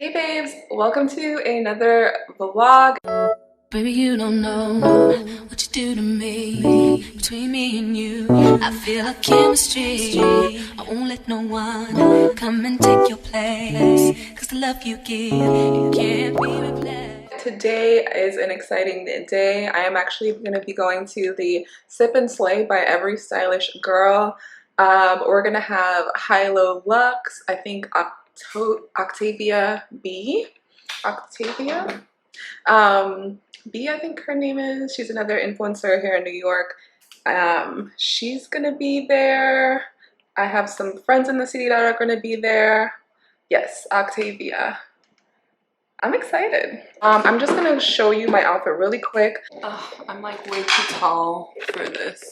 Hey babes, welcome to another vlog. Baby, you don't know what you do to me. Between me and you, I feel like chemistry. I won't let no one come and take your place. Cause the love you give, it can't be replaced. Today is an exciting day. I am actually going to be going to the Sip and Slay by Every Stylish Girl. We're going to have Hilo Lux, I think Octavia B. Octavia? B, I think her name is. She's another influencer here in New York. She's gonna be there. I have some friends in the city that are gonna be there. Yes, Octavia. I'm excited. I'm just gonna show you my outfit really quick. I'm like way too tall for this.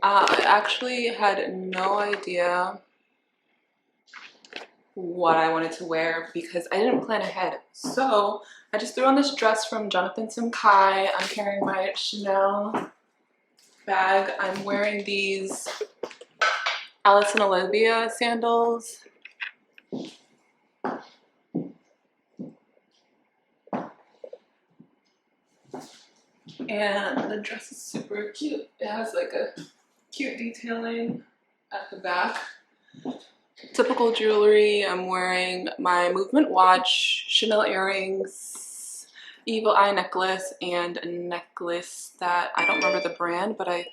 I actually had no idea what I wanted to wear because I didn't plan ahead. So I just threw on this dress from Jonathan Simkai. I'm carrying my Chanel bag. I'm wearing these Alice and Olivia sandals. And the dress is super cute. It has like a cute detailing at the back. Typical jewelry, I'm wearing my movement watch, Chanel earrings, evil eye necklace, and a necklace that I don't remember the brand, but I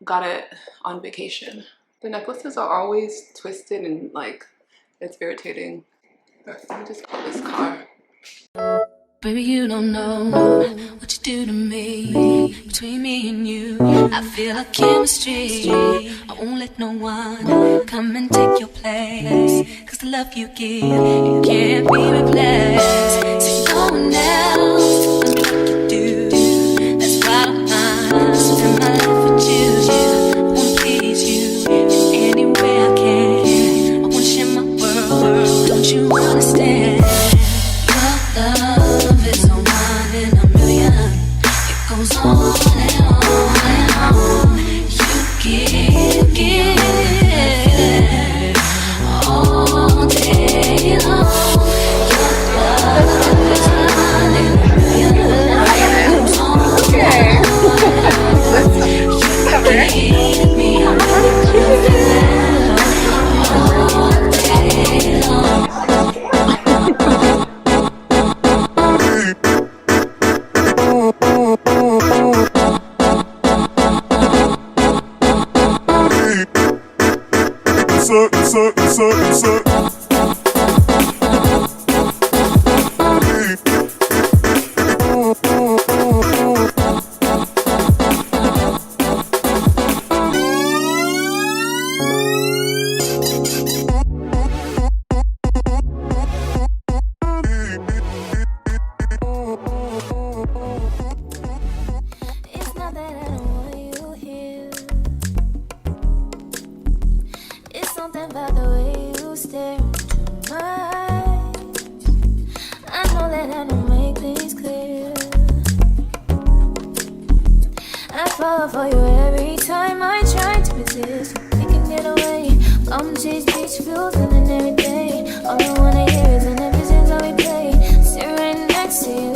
got it on vacation. The necklaces are always twisted and like it's irritating. Let me just call this car. Baby, you don't know what you do to me. Between me and you, I feel like chemistry. I won't let no one come and take your place. Cause the love you give, it can't be replaced. So no one else can do like you do. That's why I spend my life with you. I wanna please you in any way I can. I wanna share my world, don't you understand? Your love is a one in a million. It goes on and on and on. You give all day long. Your love is a one in a million. It goes on and on. You give me all day long. It's not that I don't want you here. It's something about the way you stare into my eyes. I know that I don't make things clear. I fall for you every time I try to resist. We can get away. Come chase beach views and then every day. All I wanna hear is an episode that we play. Sit right next to you.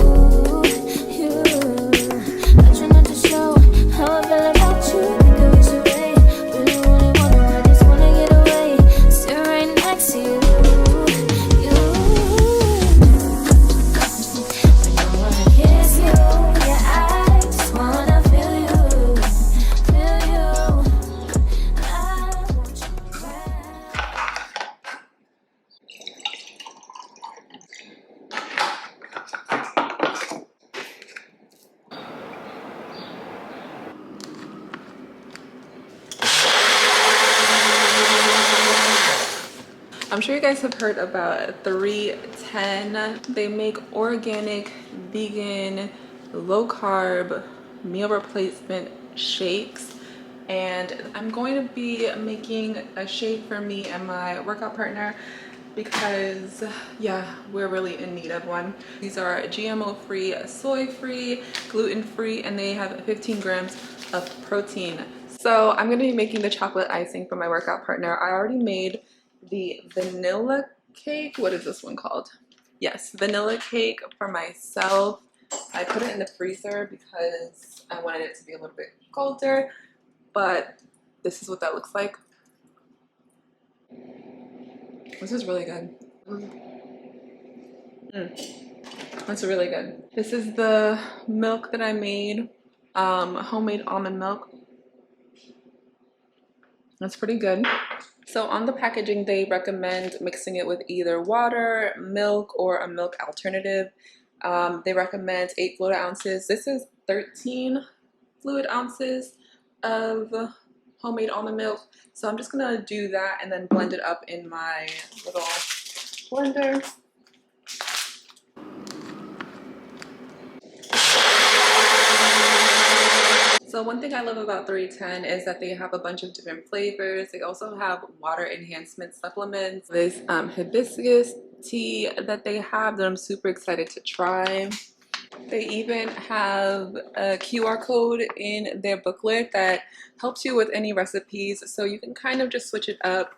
I try not to show how I feel about you. Think I wish away. Really wanna, I just wanna get away. Sit right next to you. I don't wanna kiss you. Yeah, I just wanna feel you. Feel you. I want you back. I'm sure you guys have heard about 310. They make organic, vegan, low carb meal replacement shakes. And I'm going to be making a shake for me and my workout partner because yeah, we're really in need of one. These are GMO free, soy free, gluten free, and they have 15 grams of protein. So I'm going to be making the chocolate icing for my workout partner. I already made the vanilla cake. What is this one called? Yes, vanilla cake for myself. I put it in the freezer because I wanted it to be a little bit colder, but this is what that looks like. This is really good. That's really good. This is the milk that I made, homemade almond milk. That's pretty good. So on the packaging, they recommend mixing it with either water, milk, or a milk alternative. They recommend 8 fluid ounces. This is 13 fluid ounces of homemade almond milk. So I'm just gonna do that and then blend it up in my little blender. So one thing I love about 310 is that they have a bunch of different flavors. They also have water enhancement supplements. This hibiscus tea that they have that I'm super excited to try. They even have a QR code in their booklet that helps you with any recipes, so you can kind of just switch it up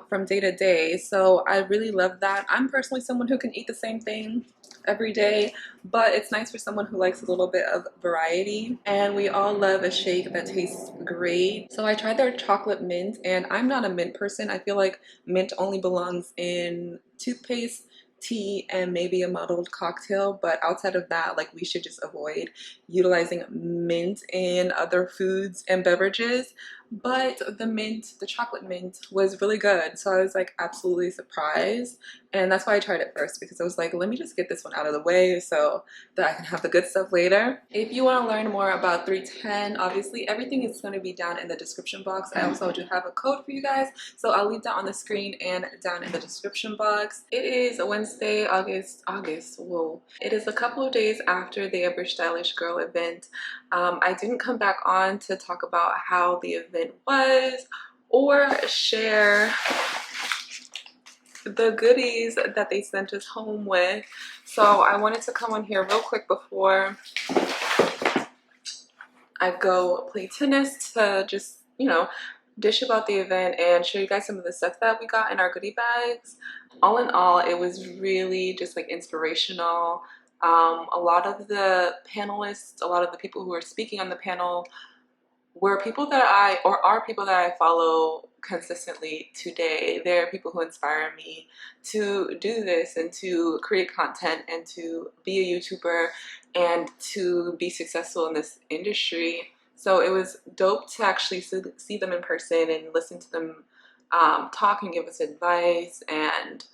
from day to day. So I really love that. I'm personally someone who can eat the same thing every day, but it's nice for someone who likes a little bit of variety. And we all love a shake that tastes great. So I tried their chocolate mint, and I'm not a mint person. I feel like mint only belongs in toothpaste, tea, and maybe a muddled cocktail, but outside of that, like, we should just avoid utilizing mint in other foods and beverages. But the chocolate mint was really good, so I was like absolutely surprised, and that's why I tried it first, because I was like, let me just get this one out of the way so that I can have the good stuff later. If you want to learn more about 310, obviously everything is going to be down in the description box. I also do have a code for you guys, so I'll leave that on the screen and down in the description box. It is Wednesday, August, whoa. It is a couple of days after the Ever Stylish Girl event. I didn't come back on to talk about how the event was or share the goodies that they sent us home with. So I wanted to come on here real quick before I go play tennis to just, dish about the event and show you guys some of the stuff that we got in our goodie bags. All in all, it was really just like inspirational. A lot of the panelists, a lot of the people who are speaking on the panel were people that are people that I follow consistently today. They're people who inspire me to do this and to create content and to be a YouTuber and to be successful in this industry. So it was dope to actually see them in person and listen to them talk and give us advice and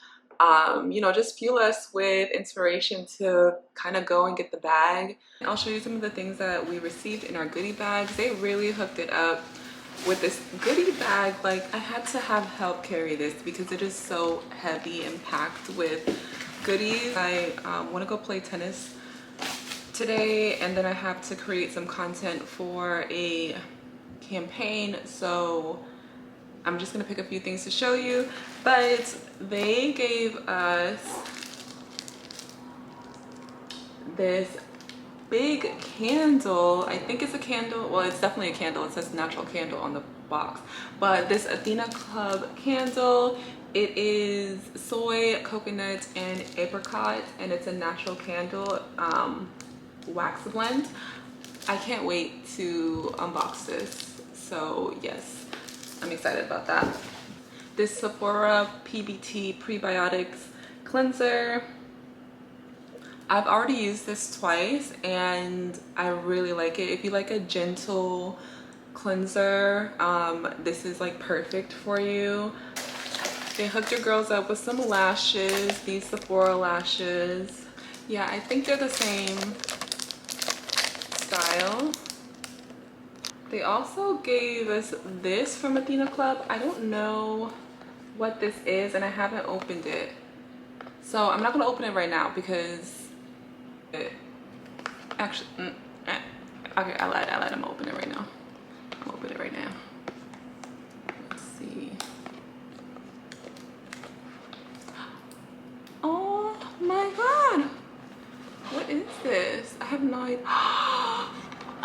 just fuel us with inspiration to kind of go and get the bag. I'll show you some of the things that we received in our goodie bags. They really hooked it up with this goodie bag. Like, I had to have help carry this because it is so heavy and packed with goodies. I want to go play tennis today, and then I have to create some content for a campaign, so I'm just gonna pick a few things to show you. But they gave us this big candle. I think it's a candle. Well, it's definitely a candle. It says natural candle on the box. But this Athena Club candle, it is soy, coconut, and apricot, and it's a natural candle wax blend. I can't wait to unbox this. So yes, I'm excited about that. This Sephora PBT Prebiotics Cleanser. I've already used this twice and I really like it. If you like a gentle cleanser, this is like perfect for you. They hooked your girls up with some lashes, these Sephora lashes. Yeah, I think they're the same style. They also gave us this from Athena Club. I don't know what this is and I haven't opened it. So I'm not gonna open it right now because actually, okay, I lied, I'm gonna open it right now. I'm gonna open it right now. Let's see. Oh my God. What is this? I have no idea.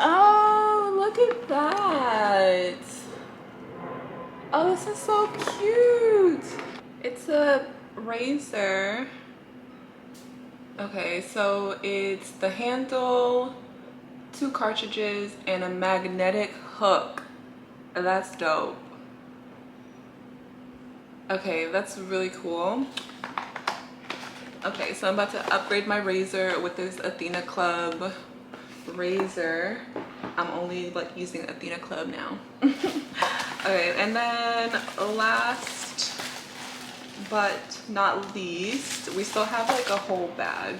Oh, look at that. Oh, this is so cute. It's a razor. Okay, so it's the handle, 2 cartridges, and a magnetic hook. That's dope. Okay, that's really cool. Okay, so I'm about to upgrade my razor with this Athena Club razor. I'm only like using Athena Club now. Okay, and then last but not least, we still have like a whole bag.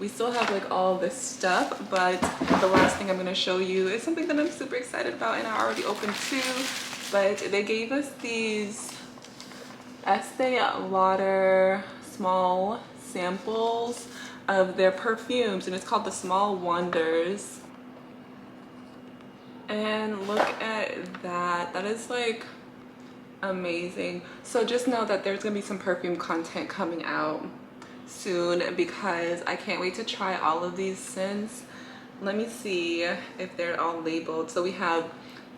We still have like all this stuff, but the last thing I'm gonna show you is something that I'm super excited about, and I already opened two, but they gave us these Estee Lauder small samples of their perfumes, and it's called the Small Wonders. And look at that. That is like amazing. So just know that there's gonna be some perfume content coming out soon because I can't wait to try all of these scents. Let me see if they're all labeled. So we have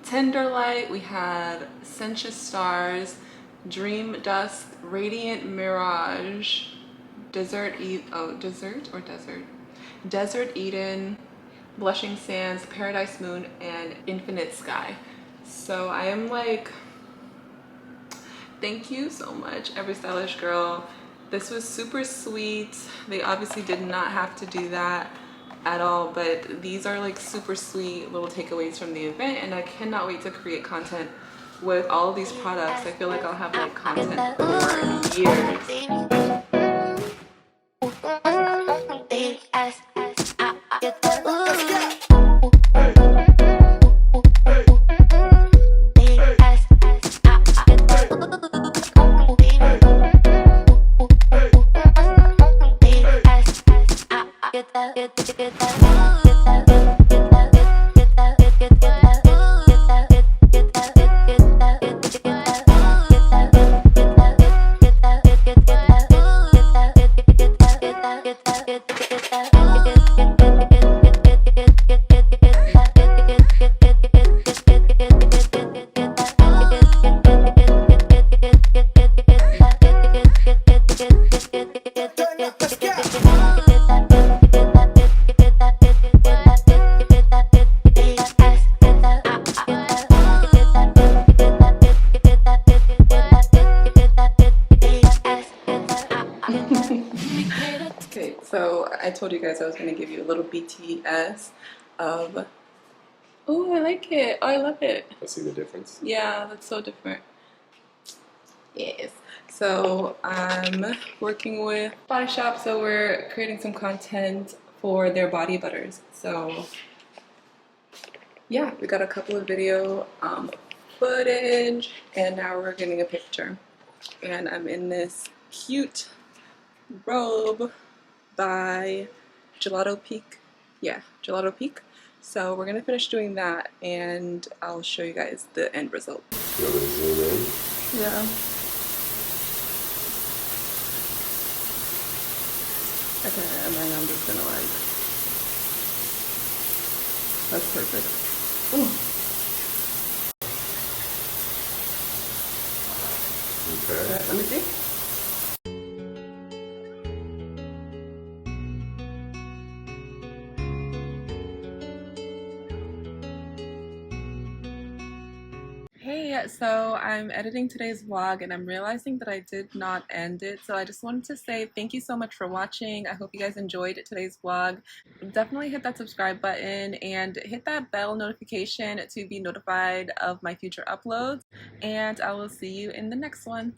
Tenderlight, we have Sensuous Stars, Dream Dusk, Radiant Mirage, Desert Eden, Blushing Sands, Paradise Moon, and Infinite Sky. So I am like, thank you so much, Every Stylish Girl. This was super sweet. They obviously did not have to do that at all, but these are like super sweet little takeaways from the event, and I cannot wait to create content with all of these products. I feel like I'll have like content for years. Okay, so I told you guys I was going to give you a little BTS of, oh, I like it. Oh, I love it. I see the difference. Yeah, that's so different. Yes. So I'm working with Body Shop, so we're creating some content for their body butters. So yeah, we got a couple of video footage, and now we're getting a picture. And I'm in this cute robe by Gelato Peak. Yeah, Gelato Peak. So we're gonna finish doing that, and I'll show you guys the end result. You want me to zoom in? Yeah. Okay, and then I'm just gonna like, that's perfect. Ooh. Okay. Let me see. Hey, so I'm editing today's vlog and I'm realizing that I did not end it. So I just wanted to say thank you so much for watching. I hope you guys enjoyed today's vlog. Definitely hit that subscribe button and hit that bell notification to be notified of my future uploads. And I will see you in the next one.